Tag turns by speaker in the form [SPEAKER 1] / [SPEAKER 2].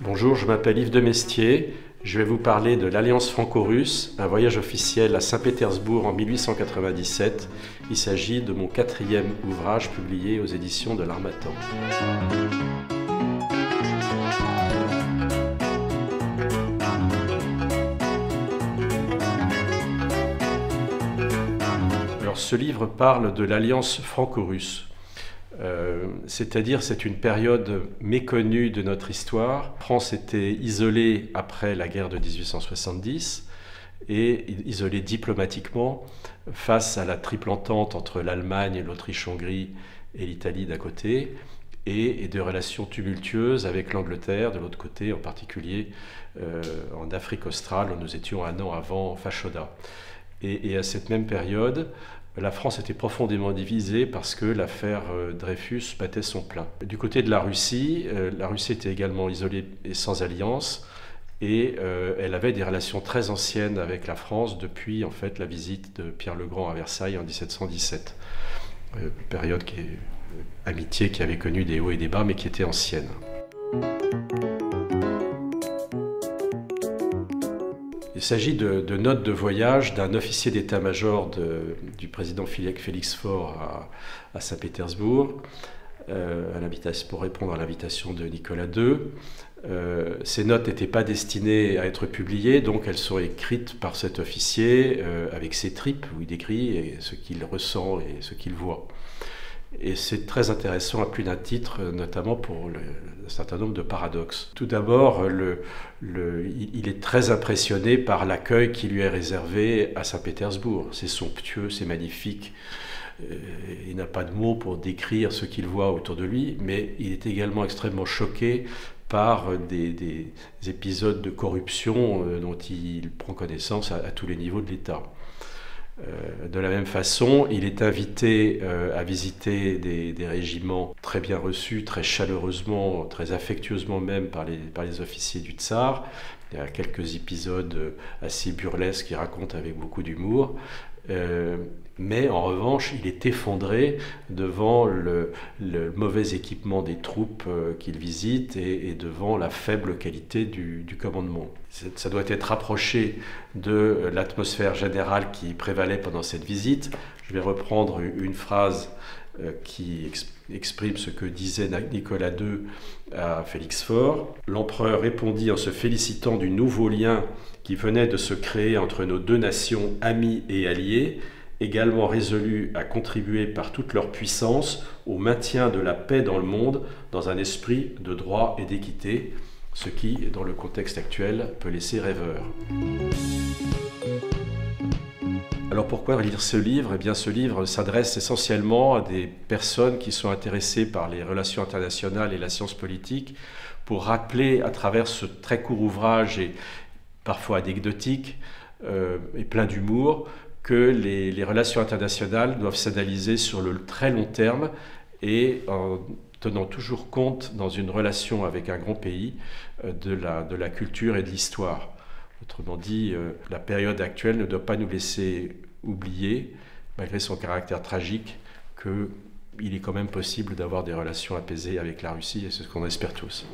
[SPEAKER 1] Bonjour, je m'appelle Yves Demestier. Je vais vous parler de l'Alliance franco-russe, un voyage officiel à Saint-Pétersbourg en 1897. Il s'agit de mon 4e ouvrage publié aux éditions de l'Harmattan. Alors, ce livre parle de l'Alliance franco-russe. C'est-à-dire c'est une période méconnue de notre histoire. La France était isolée après la guerre de 1870 et isolée diplomatiquement face à la triple entente entre l'Allemagne, l'Autriche-Hongrie et l'Italie d'un côté, et de relations tumultueuses avec l'Angleterre de l'autre côté, en particulier en Afrique australe où nous étions un an avant Fashoda. Et à cette même période, la France était profondément divisée parce que l'affaire Dreyfus battait son plein. Du côté de la Russie était également isolée et sans alliance, et elle avait des relations très anciennes avec la France depuis en fait la visite de Pierre le Grand à Versailles en 1717. Période amitié qui avait connu des hauts et des bas, mais qui était ancienne. Il s'agit de notes de voyage d'un officier d'état-major du président Félix Faure à Saint-Pétersbourg, pour répondre à l'invitation de Nicolas II. Ces notes n'étaient pas destinées à être publiées, donc elles sont écrites par cet officier avec ses tripes, où il décrit ce qu'il ressent et ce qu'il voit. Et c'est très intéressant à plus d'un titre, notamment pour un certain nombre de paradoxes. Tout d'abord, il est très impressionné par l'accueil qui lui est réservé à Saint-Pétersbourg. C'est somptueux, c'est magnifique. Il n'a pas de mots pour décrire ce qu'il voit autour de lui, mais il est également extrêmement choqué par des épisodes de corruption dont il prend connaissance à tous les niveaux de l'État. De la même façon, il est invité à visiter des régiments très bien reçus, très chaleureusement, très affectueusement même par les officiers du Tsar. Il y a quelques épisodes assez burlesques qu'il raconte avec beaucoup d'humour. Mais en revanche, il est effondré devant le mauvais équipement des troupes qu'il visite et devant la faible qualité du commandement. Ça doit être rapproché de l'atmosphère générale qui prévalait pendant cette visite. Je vais reprendre une phrase qui exprime ce que disait Nicolas II à Félix Faure. L'empereur répondit en se félicitant du nouveau lien qui venait de se créer entre nos deux nations amies et alliées, également résolus à contribuer par toute leur puissance au maintien de la paix dans le monde dans un esprit de droit et d'équité, ce qui, dans le contexte actuel, peut laisser rêveur. Alors pourquoi lire ce livre ? Eh bien, ce livre s'adresse essentiellement à des personnes qui sont intéressées par les relations internationales et la science politique pour rappeler à travers ce très court ouvrage et parfois anecdotique et plein d'humour que les relations internationales doivent s'analyser sur le très long terme et en tenant toujours compte dans une relation avec un grand pays de la culture et de l'histoire. Autrement dit, la période actuelle ne doit pas nous laisser oublier, malgré son caractère tragique, qu'il est quand même possible d'avoir des relations apaisées avec la Russie, et c'est ce qu'on espère tous.